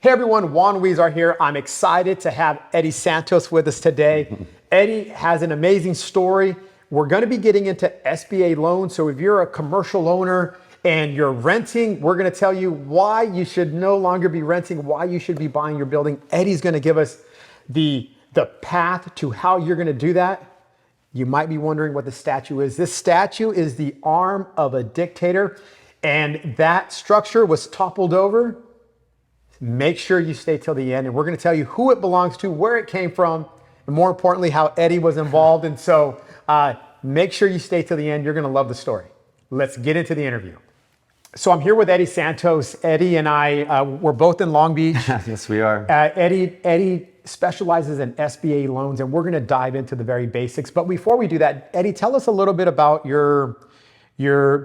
Hey everyone, Juan Weezar here. I'm excited to have Edi Santos with us today. Edi has an amazing story. We're going to be getting into SBA loans. So if you're a commercial owner and you're renting, we're going to tell you why you should no longer be renting, why you should be buying your building. Edi's going to give us the path to how you're going to do that. You might be wondering what the statue is. This statue is the arm of a dictator, and that structure was toppled over. Make sure you stay till the end, and we're going to tell you who it belongs to, where it came from, and more importantly, how Edi was involved. And so make sure you stay till the end. You're going to love the story. Let's get into the interview. So I'm here with Edi Santos. Edi and I, we're both in Long Beach. Yes, we are. Edi specializes in SBA loans, and we're going to dive into the very basics. But before we do that, Edi, tell us a little bit about your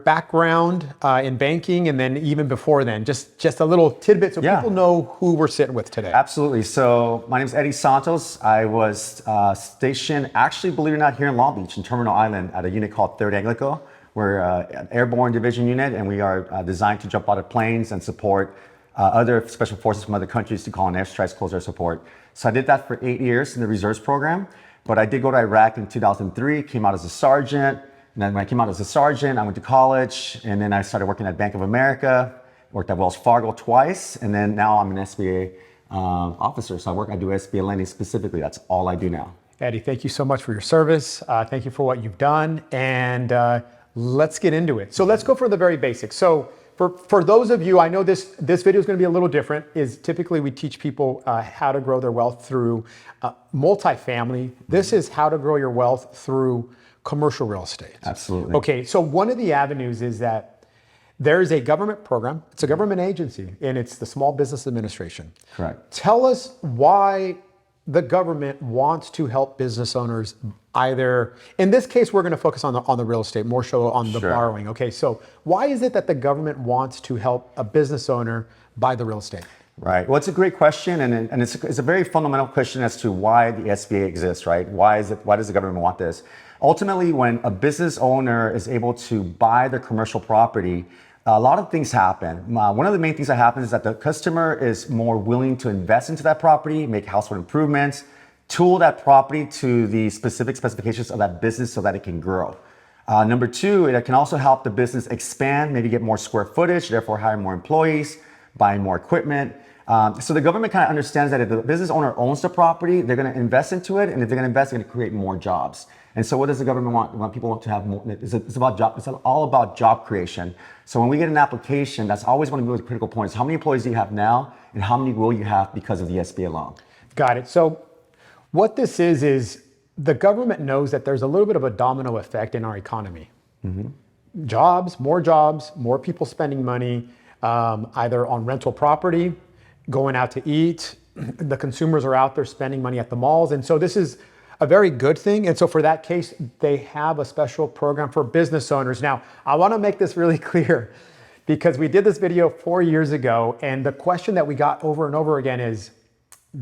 background in banking, and then even before then, just a little tidbit so people know who we're sitting with today. Absolutely. So my name is Edi Santos. I was stationed, actually, believe it or not, here in Long Beach in Terminal Island at a unit called 3rd Anglico. We're an airborne division unit, and we are designed to jump out of planes and support other special forces from other countries to call on airstrikes, close air support. So I did that for 8 years in the reserves program, but I did go to Iraq in 2003, came out as a sergeant. And then when I came out as a sergeant, I went to college, and then I started working at Bank of America, worked at Wells Fargo twice, and then now I'm an SBA officer. So I do SBA lending specifically. That's all I do now. Edi, thank you so much for your service. Thank you for what you've done, and let's get into it. So let's go for the very basics. So for those of you, I know this video is going to be a little different, is typically we teach people how to grow their wealth through multifamily. This is how to grow your wealth through commercial real estate. Absolutely. Okay, so one of the avenues is that there's a government program. It's a government agency, and it's the Small Business Administration. Correct. Tell us why the government wants to help business owners. Either, in this case, we're going to focus on the real estate, more so on the borrowing. Okay, so why is it that the government wants to help a business owner buy the real estate? Right. Well, it's a great question, and it's a very fundamental question as to why the SBA exists, right? Why does the government want this? Ultimately, when a business owner is able to buy their commercial property, a lot of things happen. One of the main things that happens is that the customer is more willing to invest into that property, make household improvements, tool that property to the specific specifications of that business so that it can grow. Number two, it can also help the business expand, maybe get more square footage, therefore hire more employees, buying more equipment. So the government kind of understands that if the business owner owns the property, they're going to invest into it, and if they're going to invest, they're going to create more jobs. And so what does the government want? They want people to have more. It's about job. It's all about job creation. So when we get an application, that's always one of the critical points. How many employees do you have now, and how many will you have because of the SBA loan? Got it. So what this is the government knows that there's a little bit of a domino effect in our economy. Mm-hmm. Jobs, more people spending money, either on rental property, going out to eat. The consumers are out there spending money at the malls. And so this is a very good thing. And so for that case, they have a special program for business owners. Now, I want to make this really clear because we did this video 4 years ago. And the question that we got over and over again is,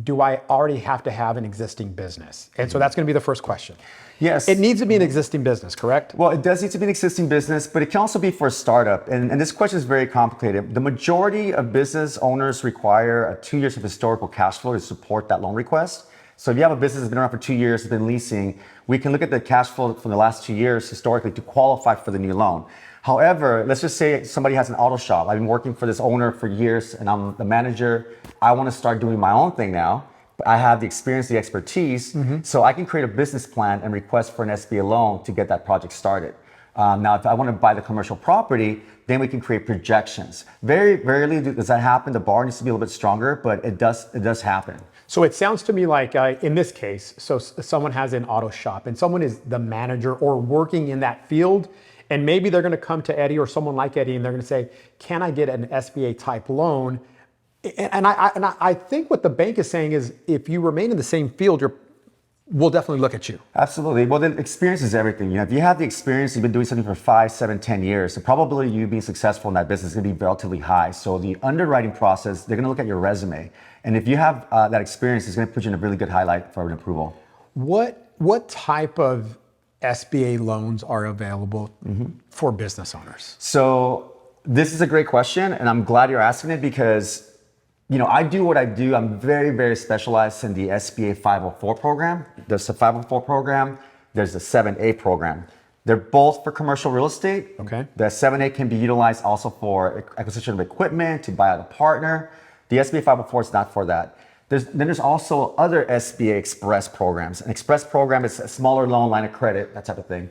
do I already have to have an existing business? And so that's going to be the first question. Yes. It needs to be an existing business, correct? Well, it does need to be an existing business, but it can also be for a startup. And this question is very complicated. The majority of business owners require 2 years of historical cash flow to support that loan request. So if you have a business that's been around for 2 years, has been leasing, we can look at the cash flow from the last 2 years historically to qualify for the new loan. However, let's just say somebody has an auto shop. I've been working for this owner for years, and I'm the manager. I want to start doing my own thing now. I have the experience, the expertise, so I can create a business plan and request for an SBA loan to get that project started. Now, if I want to buy the commercial property, then we can create projections. Very rarely does that happen. The bar needs to be a little bit stronger, but it does happen. So it sounds to me like in this case, so someone has an auto shop and someone is the manager or working in that field, and maybe they're going to come to Edi or someone like Edi and they're going to say, can I get an SBA type loan? And I think what the bank is saying is if you remain in the same field, we'll definitely look at you. Absolutely. Well, the experience is everything. If you have the experience, you've been doing something for 5, 7, 10 years, the probability of you being successful in that business is going to be relatively high. So the underwriting process, they're going to look at your resume. And if you have that experience, it's going to put you in a really good highlight for an approval. What type of SBA loans are available for business owners? So this is a great question, and I'm glad you're asking it because I do what I do. I'm very, very specialized in the SBA 504 program. There's the 504 program. There's the 7A program. They're both for commercial real estate. Okay. The 7A can be utilized also for acquisition of equipment, to buy out a partner. The SBA 504 is not for that. There's also other SBA Express programs. An Express program is a smaller loan, line of credit, that type of thing.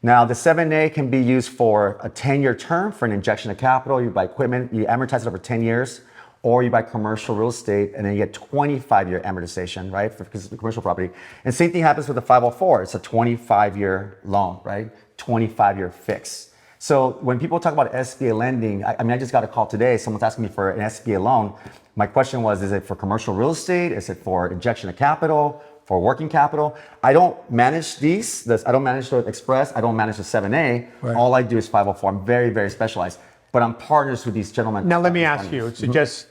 Now, the 7A can be used for a 10-year term for an injection of capital. You buy equipment, you amortize it over 10 years, or you buy commercial real estate and then you get 25-year amortization, right? Because it's a commercial property. And same thing happens with the 504. It's a 25-year loan, right? 25-year fix. So when people talk about SBA lending, I just got a call today. Someone's asking me for an SBA loan. My question was, is it for commercial real estate? Is it for injection of capital? For working capital? I don't manage these. I don't manage the Express. I don't manage the 7A. Right. All I do is 504. I'm very, very specialized. But I'm partners with these gentlemen. Now, let me ask you, so just,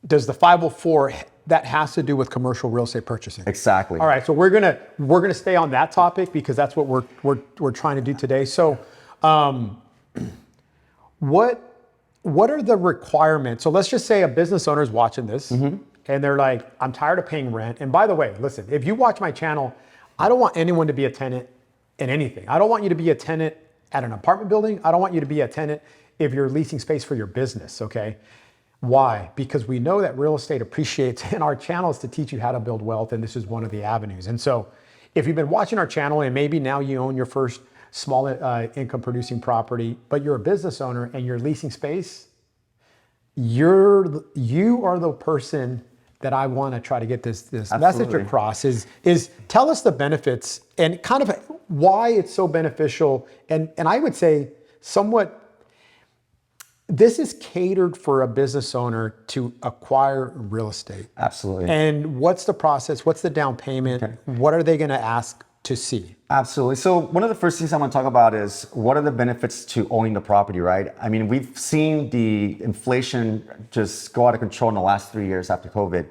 does the 504, that has to do with commercial real estate purchasing? Exactly. All right, so we're gonna stay on that topic because that's what we're trying to do today. So, what are the requirements? So let's just say a business owner is watching this and they're like, I'm tired of paying rent. And by the way, listen, if you watch my channel, I don't want anyone to be a tenant in anything. I don't want you to be a tenant at an apartment building. I don't want you to be a tenant if you're leasing space for your business, okay? Why? Because we know that real estate appreciates, and our channel is to teach you how to build wealth, and this is one of the avenues. And so if you've been watching our channel and maybe now you own your first small income producing property, but you're a business owner and you're leasing space, you are the person that I want to try to get this message across is tell us the benefits and kind of why it's so beneficial. And I would say somewhat, this is catered for a business owner to acquire real estate. Absolutely. And what's the process? What's the down payment? Okay. What are they going to ask to see? Absolutely. So one of the first things I want to talk about is what are the benefits to owning the property, right? I mean, we've seen the inflation just go out of control in the last 3 years after COVID.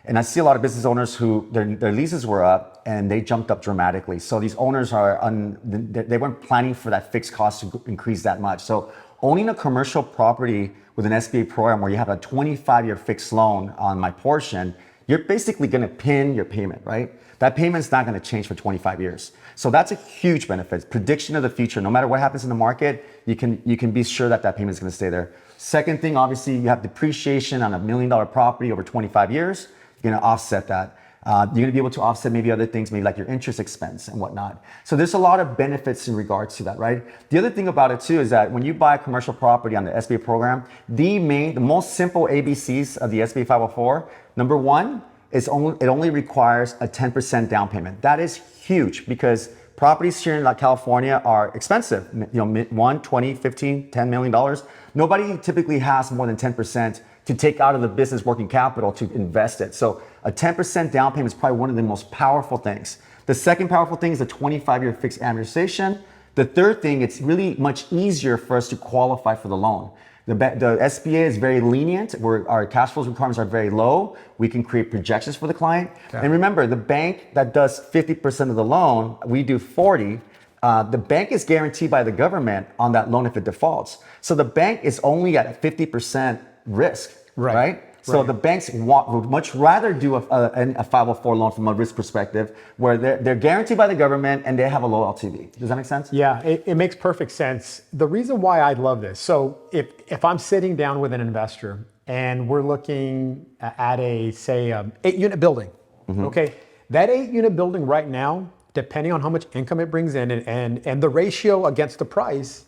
And I see a lot of business owners who their leases were up and they jumped up dramatically. So these owners they weren't planning for that fixed cost to increase that much. So owning a commercial property with an SBA program where you have a 25-year fixed loan on my portion, you're basically going to pin your payment, right? That payment's not going to change for 25 year. So that's a huge benefit. Prediction of the future. No matter what happens in the market, you can be sure that payment is going to stay there. Second thing, obviously, you have depreciation on $1 million property over 25 years. You're going to offset that. You're going to be able to offset maybe other things, maybe like your interest expense and whatnot. So there's a lot of benefits in regards to that, right? The other thing about it too is that when you buy a commercial property on the SBA program, the most simple ABCs of the SBA 504, number one, it only requires a 10% down payment. That is huge because properties here in California are expensive. $1, 20, 15, $10 million. Nobody typically has more than 10% to take out of the business working capital to invest it. So a 10% down payment is probably one of the most powerful things. The second powerful thing is the 25-year fixed amortization. The third thing, it's really much easier for us to qualify for the loan. The SBA is very lenient, where our cash flows requirements are very low. We can create projections for the client. Okay. And remember, the bank that does 50% of the loan, we do 40%. The bank is guaranteed by the government on that loan if it defaults. So the bank is only at 50% risk, right? So the banks would much rather do a 504 loan from a risk perspective where they're guaranteed by the government and they have a low LTV. Does that make sense? Yeah, it makes perfect sense. The reason why I love this, so if I'm sitting down with an investor and we're looking at a 8-unit building, okay, that 8-unit building right now, depending on how much income it brings in and the ratio against the price,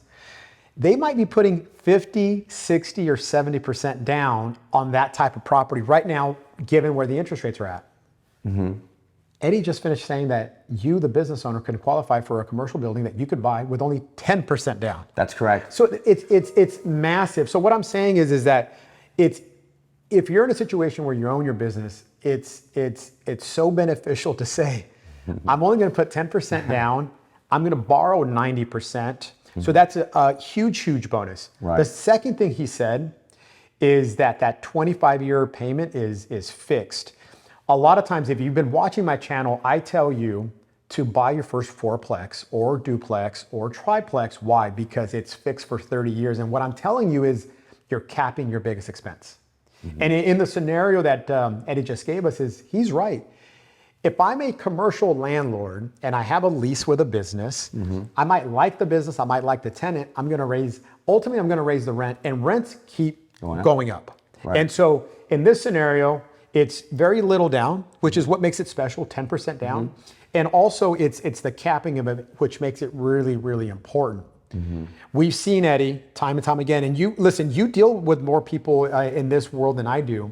they might be putting 50, 60, or 70% down on that type of property right now, given where the interest rates are at. Eddie just finished saying that you, the business owner, can qualify for a commercial building that you could buy with only 10% down. That's correct. So it's massive. So what I'm saying is that if you're in a situation where you own your business, it's so beneficial to say, I'm only going to put 10% down. I'm going to borrow 90%. So that's a huge, huge bonus. Right. The second thing he said is that 25-year payment is fixed. A lot of times, if you've been watching my channel, I tell you to buy your first fourplex or duplex or triplex. Why? Because it's fixed for 30 years. And what I'm telling you is you're capping your biggest expense. And in the scenario that Eddie just gave us, he's right. If I'm a commercial landlord and I have a lease with a business, I might like the business, I might like the tenant. Ultimately, I'm going to raise the rent, and rents keep going up. Right. And so in this scenario, it's very little down, which is what makes it special, 10% down. And also it's the capping of it, which makes it really, really important. We've seen, Eddie, time and time again, and you deal with more people in this world than I do.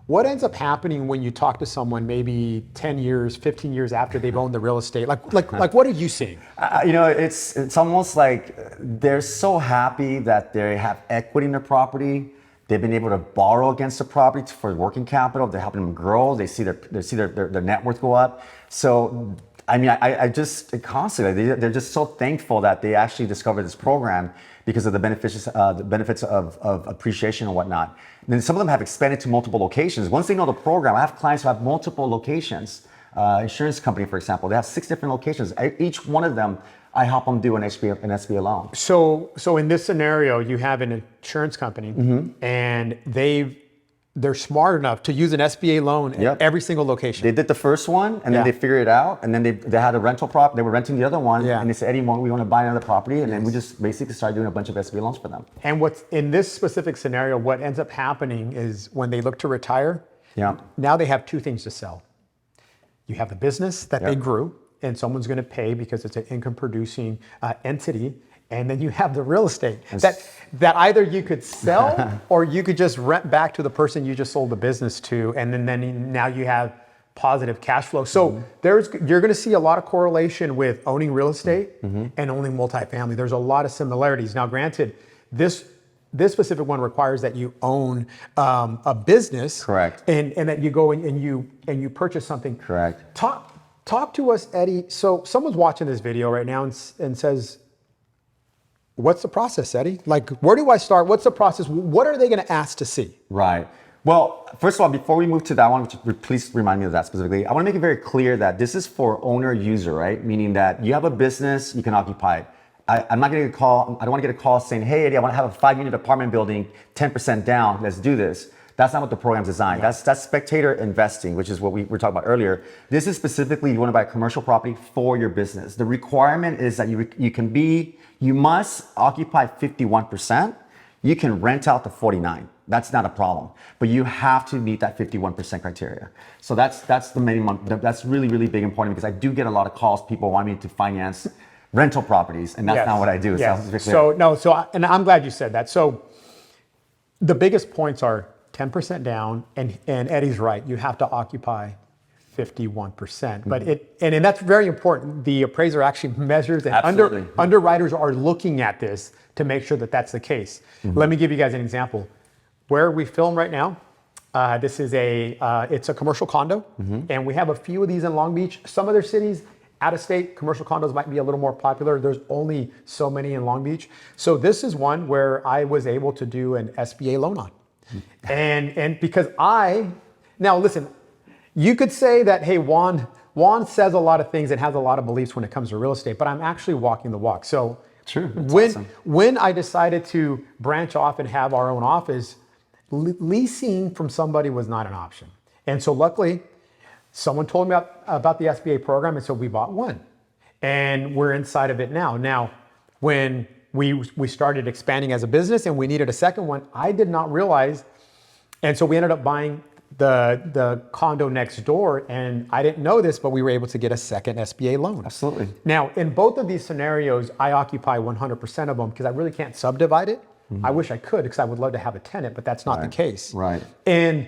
What ends up happening when you talk to someone maybe 10 years, 15 years after they've owned the real estate? Like what are you seeing? It's almost like they're so happy that they have equity in their property. They've been able to borrow against the property for working capital. They're helping them grow. They see their net worth go up. So, I just constantly, they're just so thankful that they actually discovered this program because of the benefits of appreciation and whatnot. And then some of them have expanded to multiple locations. Once they know the program, I have clients who have multiple locations. Insurance company, for example, they have 6 different locations. Each one of them, I help them do an SBA loan. So in this scenario, you have an insurance company, and they're smart enough to use an SBA loan at every single location. They did the first one, and then they figured it out, and then they had a rental property. They were renting the other one, and they said, Eddie, we want to buy another property, and then we just basically started doing a bunch of SBA loans for them. And what's in this specific scenario, what ends up happening is when they look to retire, now they have 2 things to sell. You have the business that they grew, and someone's going to pay because it's an income producing entity. And then you have the real estate that either you could sell or you could just rent back to the person you just sold the business to. And then now you have positive cash flow. So you're going to see a lot of correlation with owning real estate and owning multifamily. There's a lot of similarities. Now, granted, this specific one requires that you own a business. Correct. And that you go and you purchase something. Correct. Talk to us, Eddie. So someone's watching this video right now and says, what's the process, Eddie? Like, where do I start? What's the process? What are they going to ask to see? Right. Well, first of all, before we move to that one, please remind me of that specifically. I want to make it very clear that this is for owner-user, right? Meaning that you have a business, you can occupy it. I'm not going to get a call. I don't want to get a call saying, hey, Eddie, I want to have a 5-unit apartment building, 10% down. Let's do this. That's not what the program's designed. That's spectator investing, which is what we were talking about earlier. This is specifically, you want to buy a commercial property for your business. The requirement is that you must occupy 51%. You can rent out to 49. That's not a problem, but you have to meet that 51% criteria. So that's the minimum. That's really, really big important because I do get a lot of calls. People want me to finance rental properties, and that's not what I do. Yes. And I'm glad you said that. So the biggest points are 10% down, and Eddie's right. You have to occupy 51%. But and that's very important. The appraiser actually measures, and underwriters are looking at this to make sure that that's the case. Let me give you guys an example. Where we film right now, this is it's a commercial condo, and we have a few of these in Long Beach. Some other cities, out of state, commercial condos might be a little more popular. There's only so many in Long Beach. So this is one where I was able to do an SBA loan on. And because now listen, you could say that, hey, Juan says a lot of things and has a lot of beliefs when it comes to real estate, but I'm actually walking the walk. So when I decided to branch off and have our own office, leasing from somebody was not an option. And so luckily, someone told me about the SBA program, and so we bought one. And we're inside of it now. Now, when we started expanding as a business and we needed a second one, I did not realize. And so we ended up buying the condo next door, and I didn't know this, but we were able to get a second SBA loan. Absolutely. Now, in both of these scenarios, I occupy 100% of them because I really can't subdivide it. I wish I could because I would love to have a tenant, but that's not the case. Right. And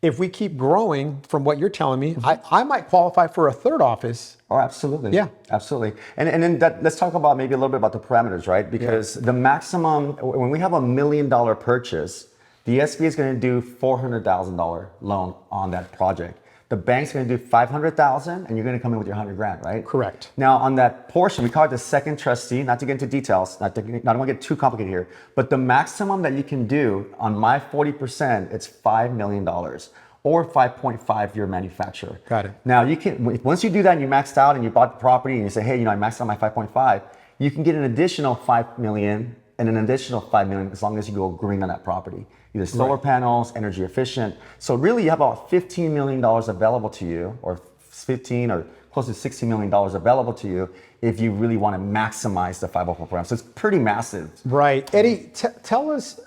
if we keep growing from what you're telling me, I might qualify for a third office. Oh, absolutely. Yeah. Absolutely. And then let's talk about maybe a little bit about the parameters, right? Because the maximum, when we have $1 million purchase, the SBA is going to do $400,000 loan on that project. The bank's going to do $500,000, and you're going to come in with your $100,000, right? Correct. Now, on that portion, we call it the second trustee. Not to get into details, I don't want to get too complicated here, but the maximum that you can do on my 40%, it's $5 million or 5.5 year manufacturer. Got it. Now, you can once you do that and you maxed out and you bought the property and you say, hey, I maxed out my 5.5, you can get an additional $5 million and an additional $5 million as long as you go green on that property. Either solar panels, energy efficient. So really you have about $15 million available to you, or 15 or close to $60 million available to you if you really want to maximize the 504 program. So it's pretty massive. Right. Eddie, tell us,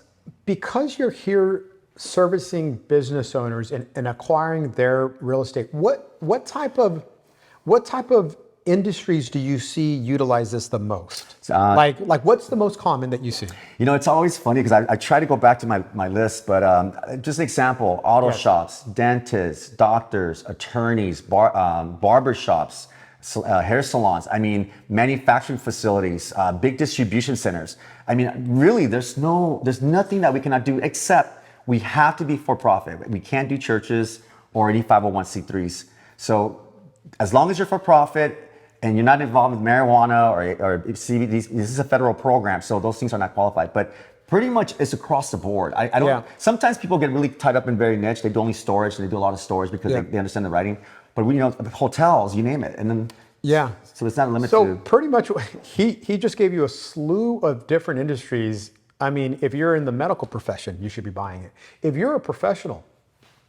because you're here servicing business owners and acquiring their real estate, what type of industries do you see utilize this the most? Like what's the most common that you see? You know, it's always funny because I try to go back to my list, but just an example: auto shops, dentists, doctors, attorneys, barber shops, hair salons. I mean, manufacturing facilities, big distribution centers. I mean, really, there's nothing that we cannot do except we have to be for profit. We can't do churches or any 501c3s. So as long as you're for profit and you're not involved with marijuana or CBD, this is a federal program, so those things are not qualified. But pretty much it's across the board. I don't. Yeah. Sometimes people get really tied up in very niche. They do only storage, and they do a lot of storage because they understand the writing. But we, hotels, you name it, and then so it's not limited. So pretty much, he just gave you a slew of different industries. I mean, if you're in the medical profession, you should be buying it. If you're a professional,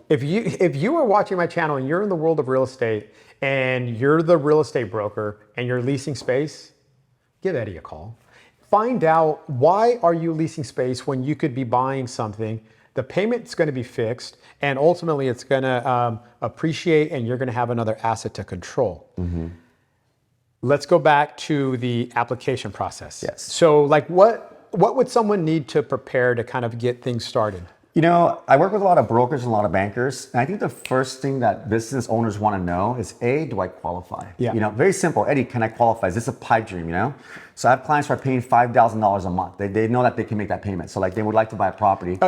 if you are watching my channel and you're in the world of real estate and you're the real estate broker and you're leasing space, give Eddie a call. Find out, why are you leasing space when you could be buying something? The payment's going to be fixed, and ultimately it's going to appreciate, and you're going to have another asset to control. Mm-hmm. Let's go back to the application process. Yes. So like what would someone need to prepare to kind of get things started? You know, I work with a lot of brokers and a lot of bankers, and I think the first thing that business owners want to know is, A, do I qualify? Yeah. You know, very simple. Eddie, can I qualify? Is this a pipe dream, you know? So I have clients who are paying $5,000 a month. They know that they can make that payment. So like they would like to buy a property.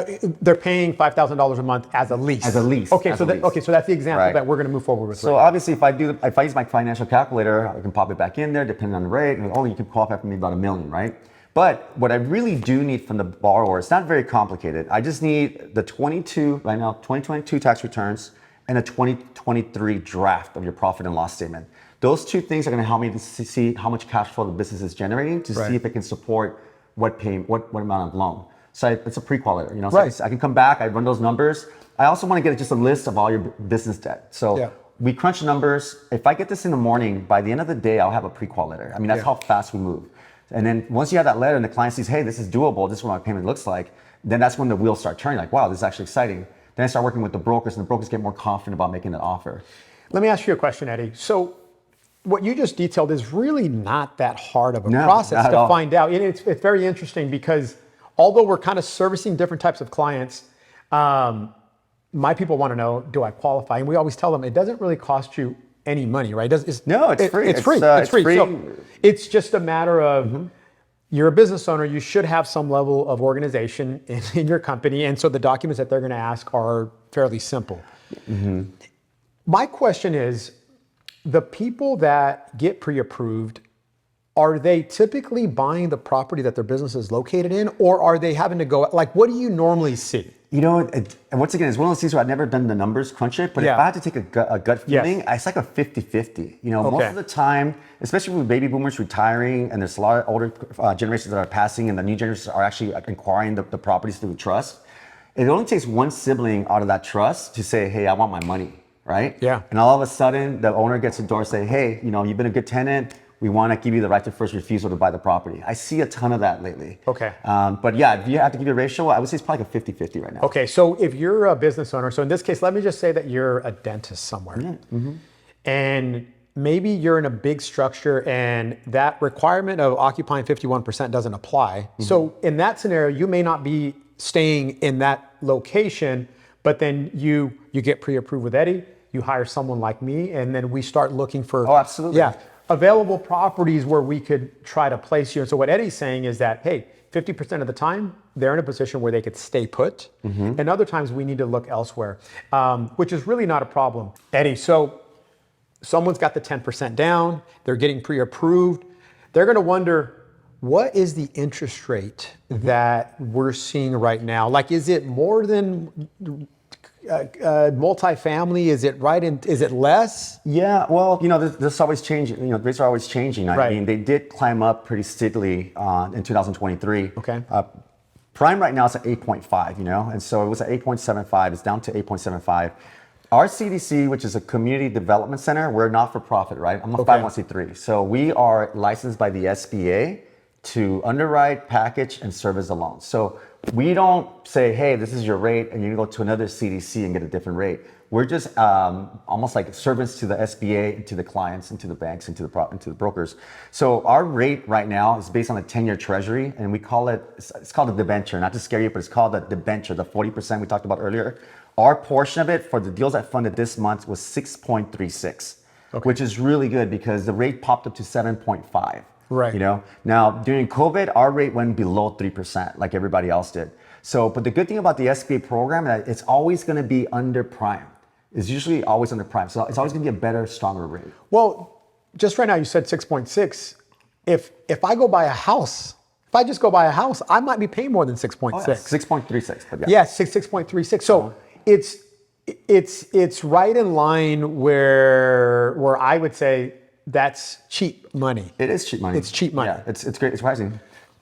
They're paying $5,000 a month as a lease. As a lease. Okay, so that's the example that we're going to move forward with. So obviously, if I use my financial calculator, I can pop it back in there, depending on the rate. And you can qualify for maybe about $1 million, right? But what I really do need from the borrower, it's not very complicated. I just need the 2022 tax returns and a 2023 draft of your profit and loss statement. Those two things are going to help me to see how much cash flow the business is generating, to see if it can support what amount of loan. So it's a pre-qualifier, So I can come back, I run those numbers. I also want to get just a list of all your business debt. So we crunch numbers. If I get this in the morning, by the end of the day, I'll have a pre-qual letter. I mean, that's how fast we move. And then once you have that letter and the client sees, hey, this is doable, this is what my payment looks like, then that's when the wheels start turning, like, wow, this is actually exciting. Then I start working with the brokers, and the brokers get more confident about making an offer. Let me ask you a question, Eddie. So what you just detailed is really not that hard of a process to find out. It's very interesting because although we're kind of servicing different types of clients, my people want to know, do I qualify? And we always tell them it doesn't really cost you any money, right? It's free. It's free. It's free. So it's just a matter of, you're a business owner, you should have some level of organization in your company. And so the documents that they're going to ask are fairly simple. Mm-hmm. My question is, the people that get pre-approved, are they typically buying the property that their business is located in, or are they having to go, like, what do you normally see? You know, and once again, it's one of those things where I've never done the numbers, crunch it, but if I had to take a gut feeling, it's like a 50-50. Most of the time, especially with baby boomers retiring, and there's a lot of older generations that are passing, and the new generations are actually acquiring the properties through trust, it only takes one sibling out of that trust to say, hey, I want my money, right? Yeah. And all of a sudden, the owner gets the door and say, hey, you've been a good tenant. We want to give you the right to first refusal to buy the property. I see a ton of that lately. Okay. But yeah, if you have to give a ratio, I would say it's probably like a 50-50 right now. Okay, so if you're a business owner, so in this case, let me just say that you're a dentist somewhere. Yeah. Mm-hmm. And maybe you're in a big structure and that requirement of occupying 51% doesn't apply. Mm-hmm. So in that scenario, you may not be staying in that location, but then you get pre-approved with Eddie, you hire someone like me, and then we start looking for... Oh, absolutely. Yeah. Available properties where we could try to place you. And so what Eddie's saying is that, hey, 50% of the time, they're in a position where they could stay put. Mm-hmm. And other times we need to look elsewhere, which is really not a problem. Eddie, so someone's got the 10% down, they're getting pre-approved. They're gonna wonder, what is the interest rate that we're seeing right now? Like, is it more than multifamily? Is it right? Is it less? Yeah, well, this always changing. Rates are always changing. I Right. mean, they did climb up pretty steadily in 2023. Okay. Prime right now is at 8.5, and so it was at 8.75. It's down to 8.75. Our CDC, which is a community development center, we're not for profit, right? I'm a 501c3. So we are licensed by the SBA to underwrite, package, and service the loans. So we don't say, hey, this is your rate, and you can go to another CDC and get a different rate. We're just almost like servants to the SBA, and to the clients, and to the banks, and to the brokers. So our rate right now is based on the 10-year treasury, and we call it's called a debenture. Not to scare you, but it's called a debenture, the 40% we talked about earlier. Our portion of it for the deals that funded this month was 6.36, which is really good because the rate popped up to 7.5. Right. Now during COVID, our rate went below 3%, like everybody else did. So, but the good thing about the SBA program is that it's always going to be under prime. It's usually always under prime. So it's always going to be a better, stronger rate. Well, just right now you said 6.6. If I go buy a house, if I just go buy a house, I might be paying more than 6.6. Oh, yeah. 6.36. But yeah, 6.36. So it's right in line where I would say that's cheap money. It is cheap money. It's cheap money. Yeah, it's great. It's pricing.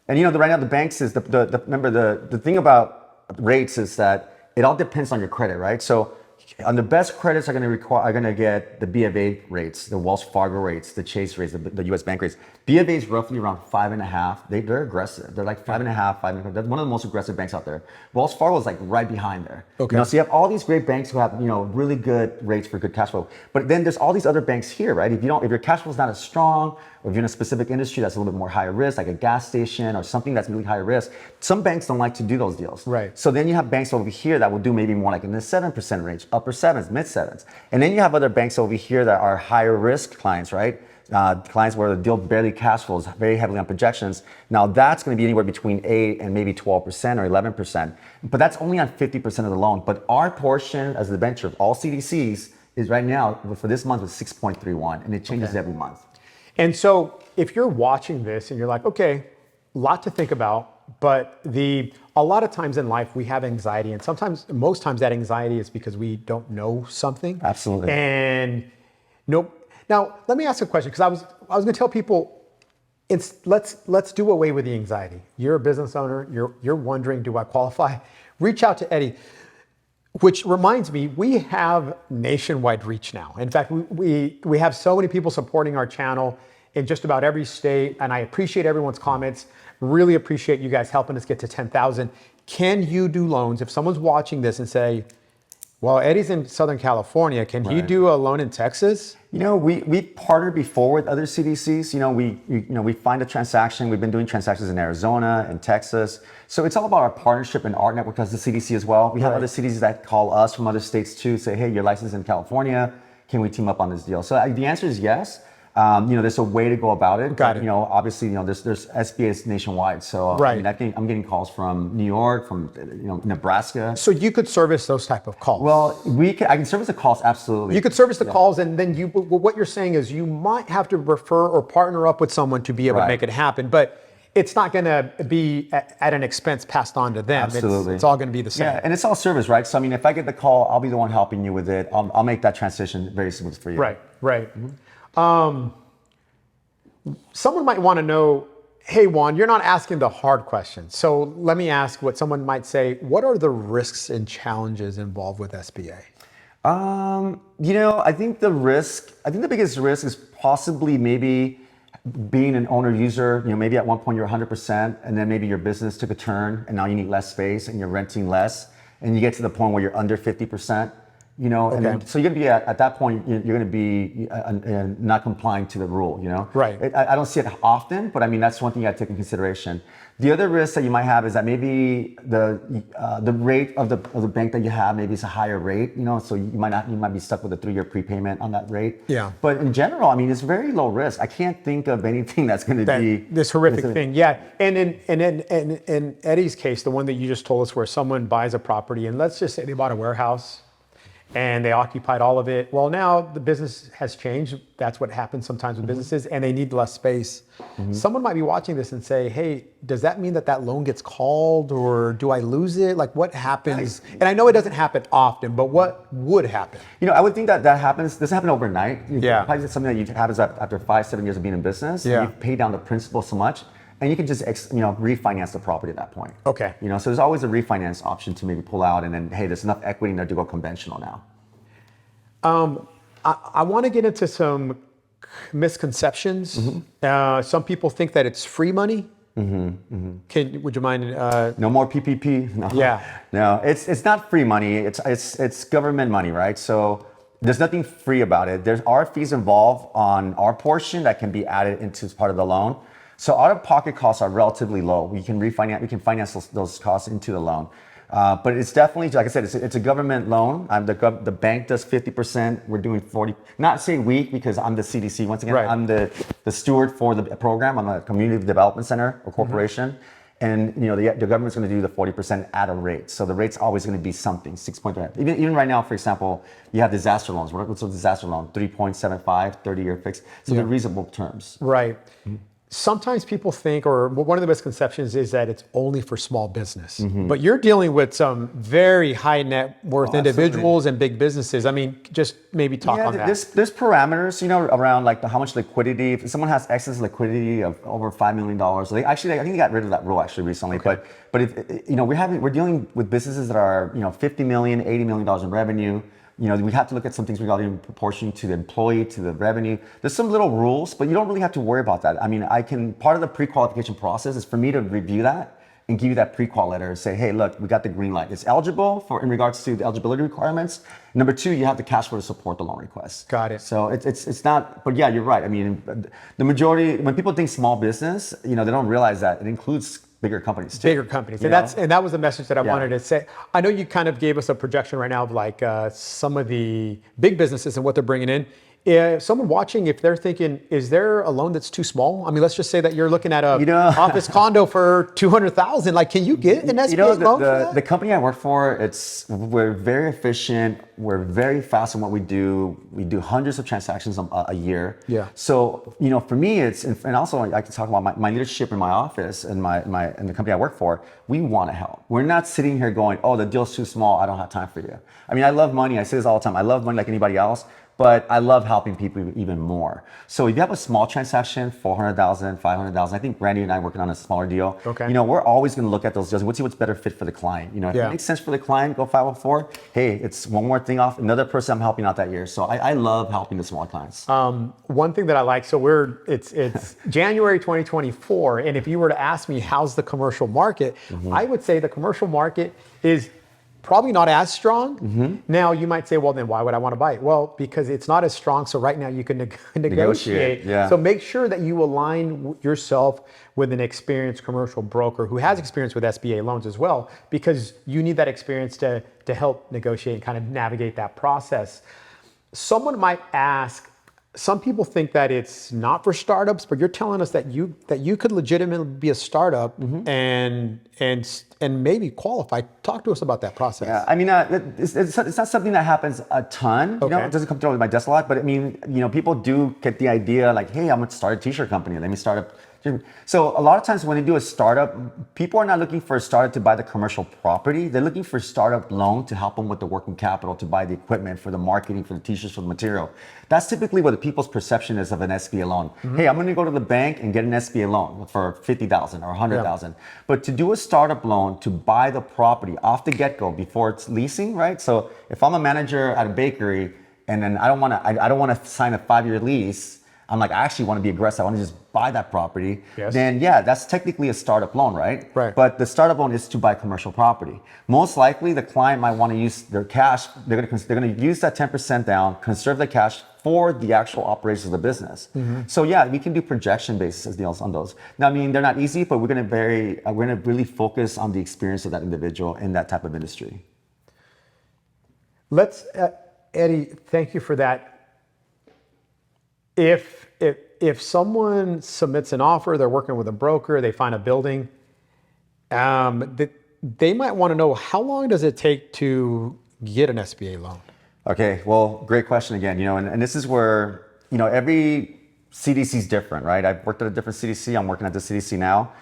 And right now the banks is remember the thing about rates is that it all depends on your credit, right? So on the best credits are going to get the B of A rates, the Wells Fargo rates, the Chase rates, the U.S. bank rates. B of A is roughly around 5.5. They're aggressive. They're like 5.5, 5.5. That's one of the most aggressive banks out there. Wells Fargo is like right behind there. Okay. So you have all these great banks who have really good rates for good cash flow. But then there's all these other banks here, right? If your cash flow is not as strong, or if you're in a specific industry that's a little bit more higher risk, like a gas station or something that's really higher risk, some banks don't like to do those deals. Right. So then you have banks over here that will do maybe more like in the 7% range, upper 7s, mid 7s. And then you have other banks over here that are higher risk clients, right? Clients where the deal barely cash flows, very heavily on projections. Now that's going to be anywhere between 8 and maybe 12% or 11%. But that's only on 50% of the loan. But our portion as the debenture of all CDCs is right now, for this month, was 6.31, and it changes every month. And so if you're watching this and you're like, okay, a lot to think about, but a lot of times in life we have anxiety, and most times that anxiety is because we don't know something. Absolutely. And now let me ask a question, because I was going to tell people, let's do away with the anxiety. You're a business owner. You're wondering, do I qualify? Reach out to Edi. Which reminds me, we have nationwide reach now. In fact, we have so many people supporting our channel in just about every state, and I appreciate everyone's comments. Really appreciate you guys helping us get to 10,000. Can you do loans? If someone's watching this and say, well, Edi's in Southern California, can he do a loan in Texas? We partnered before with other CDCs. We find a transaction. We've been doing transactions in Arizona and Texas. So it's all about our partnership and our network as the CDC as well. We have other CDCs that call us from other states too, say, hey, you're licensed in California. Can we team up on this deal? So the answer is yes. There's a way to go about it. Got it. Obviously, there's SBAs nationwide. So right. I'm getting calls from New York, from Nebraska. So you could service those type of calls. Well, I can service the calls, absolutely. You could service the calls, and then what you're saying is you might have to refer or partner up with someone to be able to make it happen, but it's not going to be at an expense passed on to them. Absolutely. It's all going to be the same. Yeah, and it's all service, right? So if I get the call, I'll be the one helping you with it. I'll make that transition very smooth for you. Right. Mm-hmm. Someone might want to know, hey, Juan, you're not asking the hard questions. So let me ask what someone might say. What are the risks and challenges involved with SBA? I think the biggest risk is possibly maybe being an owner user. Maybe at one point you're 100%, and then maybe your business took a turn, and now you need less space, and you're renting less, and you get to the point where you're under 50%. And then, so you're going to be at that point, you're going to be not complying to the rule, Right. I don't see it often, but that's one thing I take in consideration. The other risk that you might have is that maybe the rate of the bank that you have maybe is a higher rate, so you might be stuck with a 3-year prepayment on that rate. Yeah. But in general, it's very low risk. I can't think of anything that's going to be this horrific thing. Yeah. And in Edi's case, the one that you just told us, where someone buys a property, and let's just say they bought a warehouse, and they occupied all of it. Well, now the business has changed. That's what happens sometimes with businesses, and they need less space. Someone might be watching this and say, hey, does that mean that that loan gets called, or do I lose it? Like, what happens? And I know it doesn't happen often, but what would happen? I would think that happens. Doesn't happen overnight. Yeah. Probably something that happens after 5-7 years of being in business. Yeah. You pay down the principal so much, and you can just refinance the property at that point. Okay. So there's always a refinance option to maybe pull out, and then hey, there's enough equity in there to go conventional now. I want to get into some misconceptions. Some people think that it's free money. Would you mind? No more PPP. No. Yeah. No, it's not free money. It's government money, right? So there's nothing free about it. There are fees involved on our portion that can be added into as part of the loan. So out-of-pocket costs are relatively low. We can finance those costs into the loan. But it's definitely, like I said, it's a government loan. The bank does 50%. We're doing 40%. Not say we, because I'm the CDC. Once again, Right. I'm the steward for the program. I'm a community development center or corporation. And the government's going to do the 40% at a rate. So the rate's always going to be something, 6.3. Even right now, for example, you have disaster loans. What's a disaster loan? 3.75, 30-year fixed. So they're reasonable terms. Right. Sometimes people think, or one of the misconceptions is that it's only for small business. But you're dealing with some very high net worth individuals and big businesses. I mean, just maybe talk on that. There's parameters, around like how much liquidity. If someone has excess liquidity of over $5 million, I think they got rid of that rule actually recently. Okay. But if we're dealing with businesses that are $50 million, $80 million in revenue. We have to look at some things regarding proportion to the employee, to the revenue. There's some little rules, but you don't really have to worry about that. I mean, part of the pre-qualification process is for me to review that and give you that pre-qual letter and say, hey, look, we got the green light. It's eligible in regards to the eligibility requirements. Number two, you have the cash flow to support the loan request. Got it. So it's not, but yeah, you're right. I mean, the majority, when people think small business, they don't realize that it includes bigger companies too. Bigger companies. And that was the message that I wanted to say. I know you kind of gave us a projection right now of like some of the big businesses and what they're bringing in. Someone watching, if they're thinking, is there a loan that's too small? I mean, let's just say that you're looking at a office condo for $200,000. Like, can you get an SBA loan for that? The company I work for, we're very efficient. We're very fast in what we do. We do hundreds of transactions a year. Yeah. So, for me, and also I can talk about my leadership in my office and in the company I work for. We want to help. We're not sitting here going, oh, the deal's too small. I don't have time for you. I mean, I love money. I say this all the time. I love money like anybody else. But I love helping people even more. So if you have a small transaction, $400,000, $500,000, I think Randy and I are working on a smaller deal. Okay. We're always going to look at those deals. We'll see what's better fit for the client. If it makes sense for the client, go 504. Hey, it's one more thing off another person I'm helping out that year. So I love helping the small clients. One thing that I like, so it's January 2024, and if you were to ask me how's the commercial market, I would say the commercial market is probably not as strong. Now you might say, well, then why would I want to buy it? Well, because it's not as strong. So right now you can negotiate. Yeah. So make sure that you align yourself with an experienced commercial broker who has experience with SBA loans as well, because you need that experience to help negotiate and kind of navigate that process. Someone might ask, some people think that it's not for startups, but you're telling us that you could legitimately be a startup and maybe qualify. Talk to us about that process. Yeah, I mean, it's not something that happens a ton. Okay. It doesn't come through my desk a lot, but I mean, people do get the idea like, hey, I'm going to start a t-shirt company. Let me start up. So a lot of times when they do a startup, people are not looking for a startup to buy the commercial property. They're looking for a startup loan to help them with the working capital, to buy the equipment, for the marketing, for the t-shirts, for the material. That's typically what the people's perception is of an SBA loan. Hey, I'm going to go to the bank and get an SBA loan for $50,000 or $100,000. Yeah. But to do a startup loan to buy the property off the get-go before it's leasing, right? So if I'm a manager at a bakery and then I don't want to sign a 5-year lease, I'm like, I actually want to be aggressive. I want to just buy that property. Yes. Then yeah, that's technically a startup loan, right? Right. But the startup loan is to buy commercial property. Most likely, the client might want to use their cash. They're going to use that 10% down, conserve the cash for the actual operations of the business. So yeah, we can do projection basis deals on those. Now, I mean, they're not easy, but we're going to really focus on the experience of that individual in that type of industry. Let's, Eddie, thank you for that. If someone submits an offer, they're working with a broker, they find a building, they might want to know, how long does it take to get an SBA loan? Okay, well, great question again. And this is where, every CDC is different, right? I've worked at a different CDC. I'm working at the CDC now.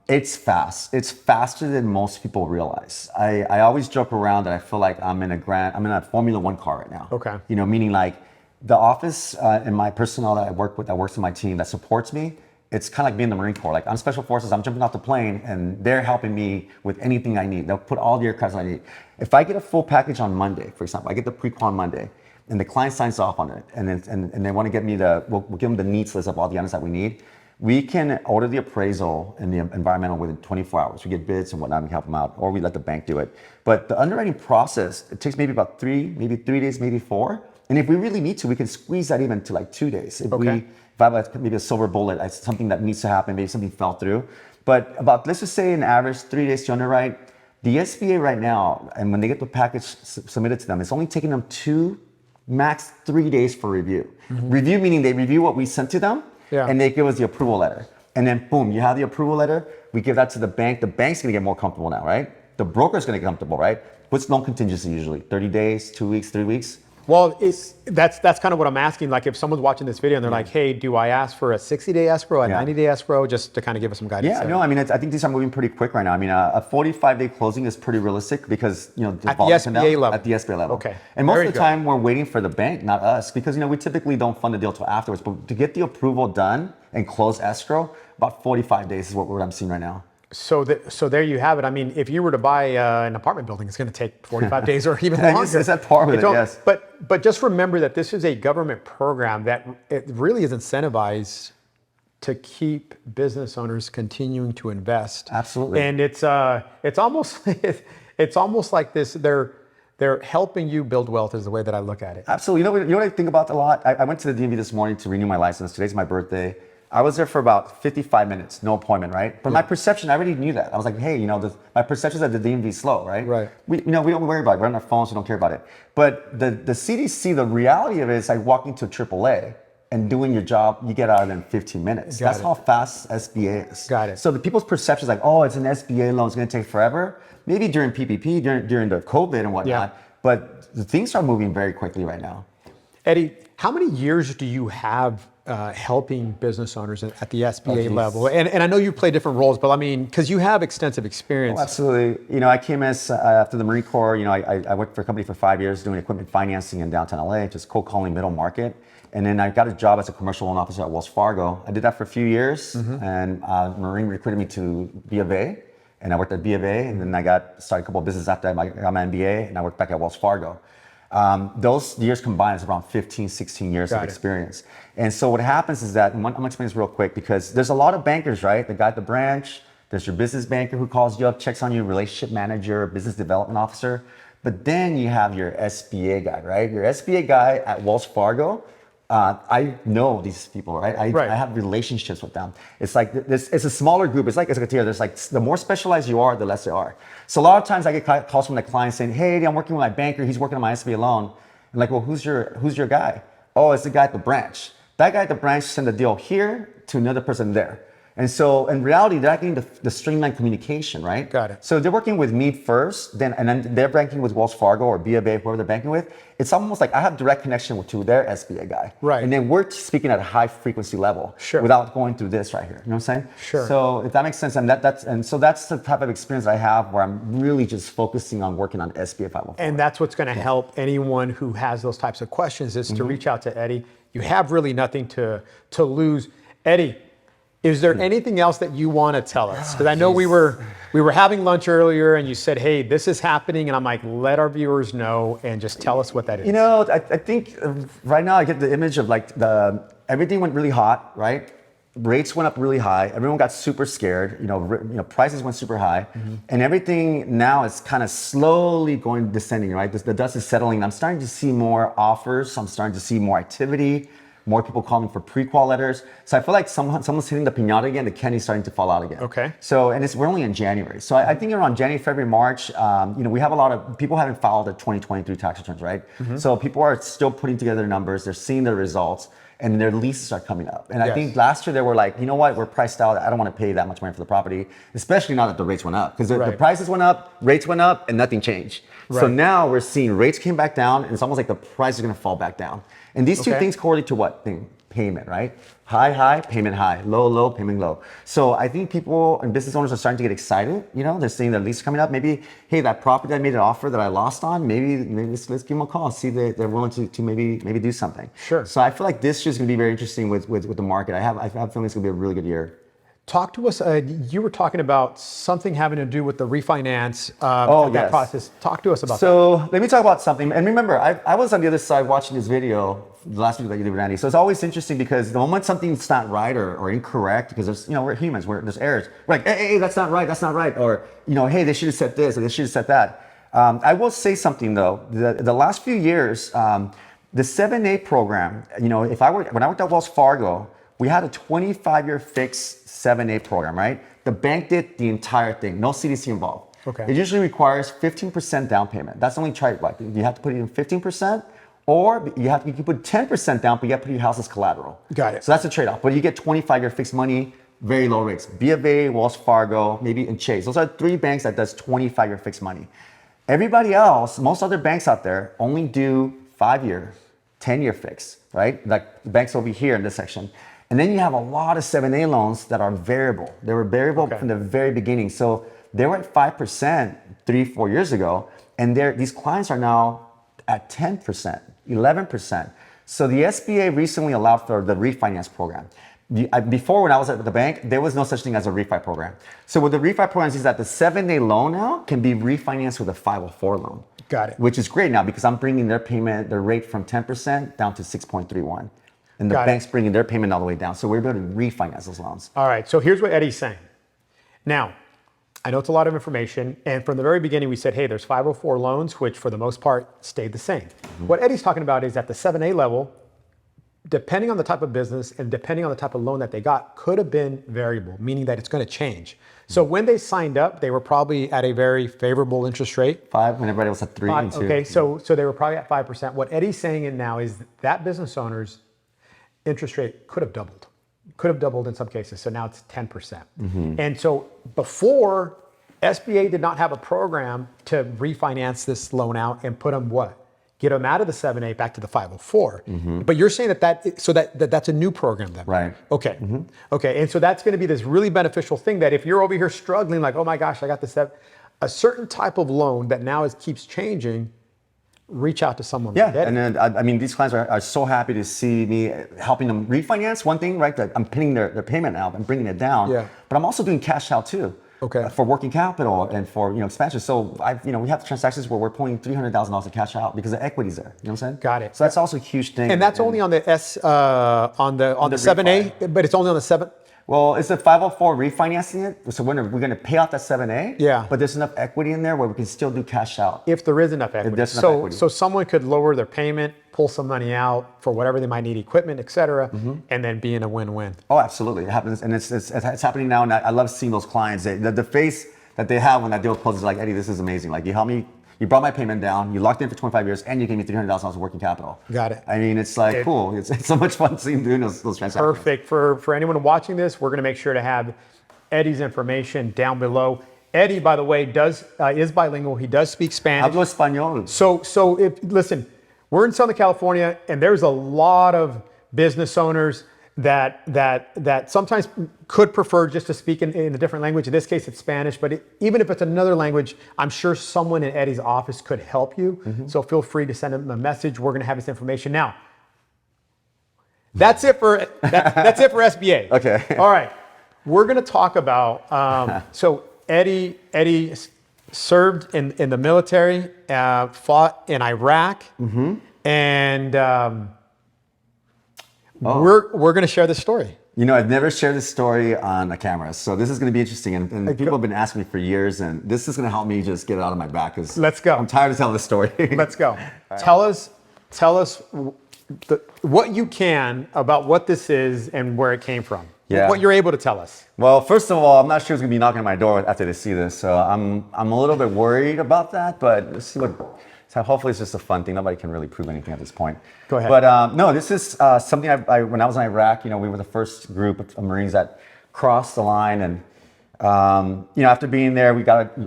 It's fast. It's faster than most people realize. I always joke around that I feel like I'm in a Formula One car right now. Okay. Meaning like the office and my personnel that I work with, that works in my team, that supports me, it's kind of like being in the Marine Corps. Like I'm Special Forces, I'm jumping off the plane and they're helping me with anything I need. They'll put all the aircraft I need. If I get a full package on Monday, for example, I get the pre-qual on Monday and the client signs off on it and they want to get me we'll give them the needs list of all the items that we need. We can order the appraisal and the environmental within 24 hours. We get bids and whatnot, we help them out, or we let the bank do it. But the underwriting process, it takes maybe about 3 days, maybe 4. And if we really need to, we can squeeze that even to like 2 days. If I have maybe a silver bullet, something that needs to happen, maybe something fell through. But let's just say an average 3 days to underwrite. The SBA right now, and when they get the package submitted to them, it's only taking them 2, max 3 days for review. Review meaning they review what we sent to them, and they give us the approval letter. And then boom, you have the approval letter. We give that to the bank. The bank's gonna get more comfortable now, right? The broker's gonna get comfortable, right? What's loan contingency usually? 30 days, 2 weeks, 3 weeks? Well, that's kind of what I'm asking. Like if someone's watching this video and they're like, hey, do I ask for a 60-day escrow, a 90-day escrow, just to kind of give us some guidance? Yeah, no, I mean, I think these are moving pretty quick right now. I mean, a 45-day closing is pretty realistic because, at the SBA level. At the SBA level. Okay. And most of the time we're waiting for the bank, not us, because, we typically don't fund the deal till afterwards. But to get the approval done and close escrow, about 45 days is what I'm seeing right now. So there you have it. I mean, if you were to buy an apartment building, it's going to take 45 days or even longer. It's that part of it, yes. But just remember that this is a government program that it really is incentivized to keep business owners continuing to invest. Absolutely. And it's almost like this. They're helping you build wealth is the way that I look at it. Absolutely. You know what I think about a lot? I went to the DMV this morning to renew my license. Today's my birthday. I was there for about 55 minutes, no appointment, right? But my perception, I already knew that. I was like, hey, my perception is that the DMV is slow, right? Right. We don't worry about it. We're on our phones, we don't care about it. But the CDC, the reality of it is like walking to AAA and doing your job, you get out of it in 15 minutes. That's how fast SBA is. Got it. So the people's perception is like, oh, it's an SBA loan, it's gonna take forever. Maybe during PPP, during the COVID and whatnot. But the things are moving very quickly right now. Eddie, how many years do you have helping business owners at the SBA level? And I know you play different roles, but I mean, because you have extensive experience. Oh, absolutely. I came as after the Marine Corps. I worked for a company for 5 years doing equipment financing in downtown LA, just cold calling middle market. And then I got a job as a commercial loan officer at Wells Fargo. I did that for a few years, and Marine recruited me to B of A, and I worked at B of A, and then I started a couple of businesses after I got my MBA, and I worked back at Wells Fargo. Those years combined is around 15, 16 years of experience. And so what happens is that, and I'm gonna explain this real quick, because there's a lot of bankers, right? The guy at the branch, there's your business banker who calls you up, checks on you, relationship manager, business development officer. But then you have your SBA guy, right? Your SBA guy at Wells Fargo, I know these people, right? I have relationships with them. It's like it's a smaller group. It's like a tier. There's like the more specialized you are, the less there are. So a lot of times I get calls from the client saying, "Hey, I'm working with my banker. He's working on my SBA loan." And like, well, who's your guy? Oh, it's the guy at the branch. That guy at the branch sent the deal here to another person there. And so in reality, they're not getting the streamlined communication, right? Got it. So they're working with me first, and then they're banking with Wells Fargo or B of A, whoever they're banking with. It's almost like I have direct connection to their SBA guy. Right. And then we're speaking at a high frequency level without going through this right here. You know what I'm saying? Sure. So if that makes sense, and that's the type of experience I have where I'm really just focusing on working on SBA 504. And that's what's going to help anyone who has those types of questions is to reach out to Eddie. You have really nothing to lose. Eddie, is there anything else that you want to tell us? Because I know we were having lunch earlier and you said, hey, this is happening. And I'm like, let our viewers know and just tell us what that is. I think right now I get the image of like everything went really hot, right? Rates went up really high. Everyone got super scared. Prices went super high. And everything now is kind of slowly descending, right? The dust is settling. I'm starting to see more offers. I'm starting to see more activity. More people calling for pre-qual letters. So I feel like someone's hitting the piñata again. The candy's starting to fall out again. Okay. So, and we're only in January. So I think around January, February, March, we have a lot of people haven't filed their 2023 tax returns, right? So people are still putting together numbers. They're seeing the results. and their leases are coming up. And I Yes. think last year they were like, you know what, we're priced out. I don't want to pay that much money for the property, especially now that the rates went up. Because the Right. prices went up, rates went up, and nothing changed. So Right. now we're seeing rates came back down, and it's almost like the price is going to fall back down. And these two Okay. things correlate to what thing? Payment, right? High, payment high. Low, payment low. So I think people and business owners are starting to get excited. You know, they're seeing their lease coming up. Maybe, hey, that property I made an offer that I lost on, maybe let's give them a call. See that they're willing to maybe do something. Sure. So I feel like this year is going to be very interesting with the market. I have a feeling it's going to be a really good year. Talk to us. You were talking about something having to do with the refinance. That yes. process. Talk to us about that. So let me talk about something. And remember, I was on the other side watching this video, the last video that you did with Andy. So it's always interesting because the moment something's not right or incorrect, because there's, we're humans, there's errors. We're like, hey, that's not right, that's not right. Or, hey, they should have said this or they should have said that. I will say something though. The last few years, the 7A program, when I worked at Wells Fargo, we had a 25-year fixed 7A program, right? The bank did the entire thing, no CDC involved. Okay. It usually requires 15% down payment. That's the only trade. Like you have to put it in 15%, or you can put 10% down, but you have to put your house as collateral. Got it. So that's a trade-off. But you get 25-year fixed money, very low rates. B of A, Wells Fargo, maybe and Chase. Those are three banks that does 25-year fixed money. Everybody else, most other banks out there, only do 5-year, 10-year fixed, right? Like the banks over here in this section. And then you have a lot of 7A loans that are variable. They were variable from the very beginning. So they were at 5% 3-4 years ago. And these clients are now at 10%, 11%. So the SBA recently allowed for the refinance program. Before, when I was at the bank, there was no such thing as a refi program. So what the refi program is that the 7A loan now can be refinanced with a 504 loan. Got it. Which is great now because I'm bringing their rate from 10% down to 6.31. And the bank's bringing their payment all the way down. So we're able to refinance those loans. All right. So here's what Eddie's saying. Now, I know it's a lot of information. And from the very beginning, we said, hey, there's 504 loans, which for the most part stayed the same. Mm-hmm. What Eddie's talking about is at the 7A level, depending on the type of business and depending on the type of loan that they got, could have been variable, meaning that it's going to change. So when they signed up, they were probably at a very favorable interest rate. 5 when everybody was at 3 and 2. Okay, so they were probably at 5%. What Eddie's saying now is that business owner's interest rate could have doubled in some cases. So now it's 10%. Mm-hmm. And so before, SBA did not have a program to refinance this loan out and put them get them out of the 7A back to the 504. Mm-hmm. But you're saying that's a new program then? Right. Okay. Mm-hmm. Okay. And so that's going to be this really beneficial thing that if you're over here struggling, like, oh my gosh, I got this, a certain type of loan that now keeps changing, reach out to someone. Yeah, and then these clients are so happy to see me helping them refinance. One thing, right? That I'm pinning their payment out and bringing it down. Yeah. But I'm also doing cash out too. Okay. For working capital and for expansion. So we have transactions where we're pulling $300,000 of cash out because the equity's there. You know what I'm saying? Got it. So that's also a huge thing. And that's only on the on the 7A, but it's only on the 7. Well, it's a 504 refinancing it. So we're going to pay out that 7A. Yeah. But there's enough equity in there where we can still do cash out. If there is enough equity. If there's enough equity. So someone could lower their payment, pull some money out for whatever they might need, equipment, et cetera, and then be in a win-win. Oh, absolutely. It happens. And it's happening now. And I love seeing those clients. The face that they have when that deal closes is like, Eddie, this is amazing. Like, you helped me. You brought my payment down, you locked in for 25 years, and you gave me $300,000 of working capital. Got it. I mean, it's like, cool. It's so much fun seeing doing those transactions. Perfect. For anyone watching this, we're going to make sure to have Eddie's information down below. Eddie, by the way, is bilingual. He does speak Spanish. Hablo español. So listen, we're in Southern California, and there's a lot of business owners that sometimes could prefer just to speak in a different language. In this case, it's Spanish, but even if it's another language, I'm sure someone in Eddie's office could help you. Mm-hmm. So feel free to send him a message. We're going to have his information. Now, that's it for SBA. Okay. All right. We're going to talk about, so Eddie served in the military, fought in Iraq, and we're going to share this story. I've never shared this story on a camera, so this is going to be interesting. And people have been asking me for years, and this is going to help me just get it out of my back. Let's go. I'm tired of telling this story. Let's go. Right. Tell us what you can about what this is and where it came from. Yeah. What you're able to tell us. Well, first of all, I'm not sure who's going to be knocking on my door after they see this, so I'm a little bit worried about that. But let's see So hopefully it's just a fun thing. Nobody can really prove anything at this point. Go ahead. But no, this is something when I was in Iraq, we were the first group of Marines that crossed the line. And, after being there,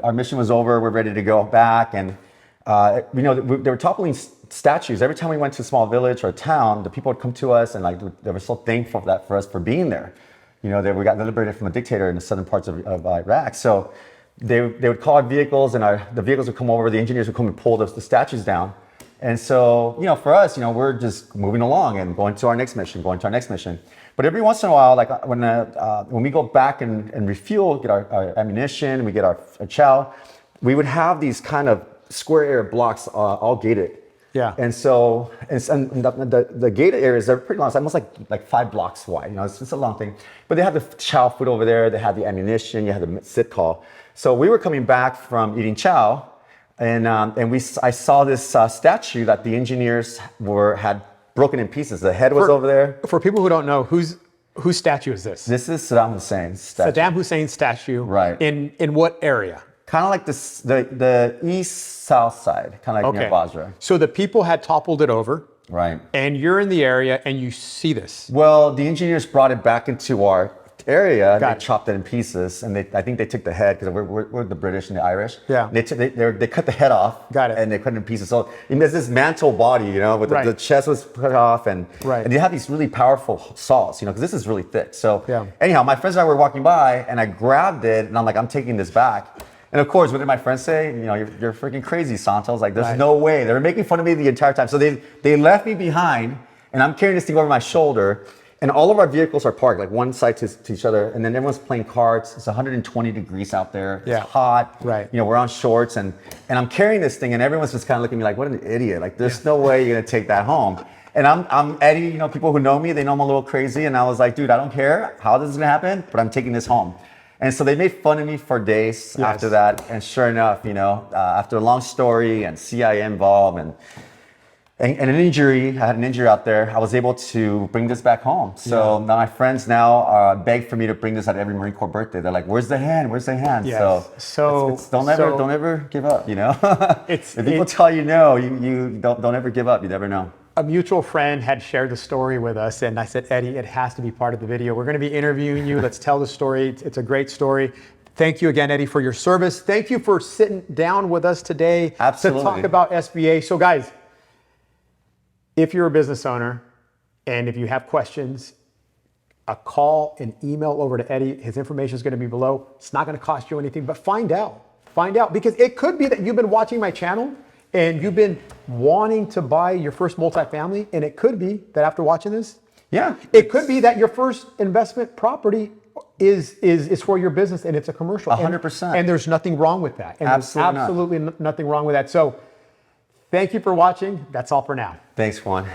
our mission was over. We're ready to go back. And, they were toppling statues. Every time we went to a small village or a town, the people would come to us and they were so thankful for us for being there. We got liberated from a dictator in the southern parts of Iraq. So they would call our vehicles, and the vehicles would come over. The engineers would come and pull the statues down. And so, for us, we're just moving along and going to our next mission. But every once in a while, like when we go back and refuel, get our ammunition, we get our chow, we would have these kind of square area blocks all gated. Yeah. And so, the gated areas are pretty long. It's almost like 5 blocks wide. It's a long thing. But they had the chow food over there. They had the ammunition. You had the sit call. So we were coming back from eating chow, and I saw this statue that the engineers had broken in pieces. The head was over there. For people who don't know, whose statue is this? This is Saddam Hussein's statue. Saddam Hussein's statue. Right. In what area? Kind of like the east-south side, kind of like near Basra. So the people had toppled it over. Right. And you're in the area and you see this. Well, the engineers brought it back into our area. They Got it. chopped it in pieces, and I think they took the head, because we're the British and the Irish. Yeah. They cut the head off. Got it. And they cut it in pieces. So there's this mantle body, with Right. the chest was cut off, and Right. and you have these really powerful saws, because this is really thick. So Yeah. anyhow, my friends and I were walking by, and I grabbed it, and I'm like, I'm taking this back. And of course, what did my friends say? You're freaking crazy, Santos. Like, there's Right. no way. They were making fun of me the entire time. So they left me behind, and I'm carrying this thing over my shoulder. And all of our vehicles are parked, like one side to each other. And then everyone's playing cards. It's 120 degrees out there. Yeah. It's hot. Right. We're on shorts, and I'm carrying this thing, and everyone's just kind of looking at me like, what an idiot. Like, there's no way you're gonna take that home. And I'm Eddie. People who know me, they know I'm a little crazy. And I was like, dude, I don't care how this is gonna happen, but I'm taking this home. And so they made fun of me for days after that. And sure enough, after a long story and CIA involved and an injury, I had an injury out there, I was able to bring this back home. So now my friends beg for me to bring this at every Marine Corps birthday. They're like, where's the hand? Where's the hand? Yes. So don't ever give up, If people tell you no, you don't ever give up. You never know. A mutual friend had shared the story with us, and I said, Eddie, it has to be part of the video. We're going to be interviewing you. Let's tell the story. It's a great story. Thank you again, Eddie, for your service. Thank you for sitting down with us today Absolutely. to talk about SBA. So guys, if you're a business owner and if you have questions, a call, an email over to Eddie. His information is going to be below. It's not going to cost you anything, but find out, because it could be that you've been watching my channel and you've been wanting to buy your first multifamily, and it could be that after watching this, it could be that your first investment property is for your business and it's a commercial. 100%. And there's nothing wrong with that. And Absolutely there's absolutely nothing wrong with that. So thank you for watching. That's all for now. Thanks, Juan.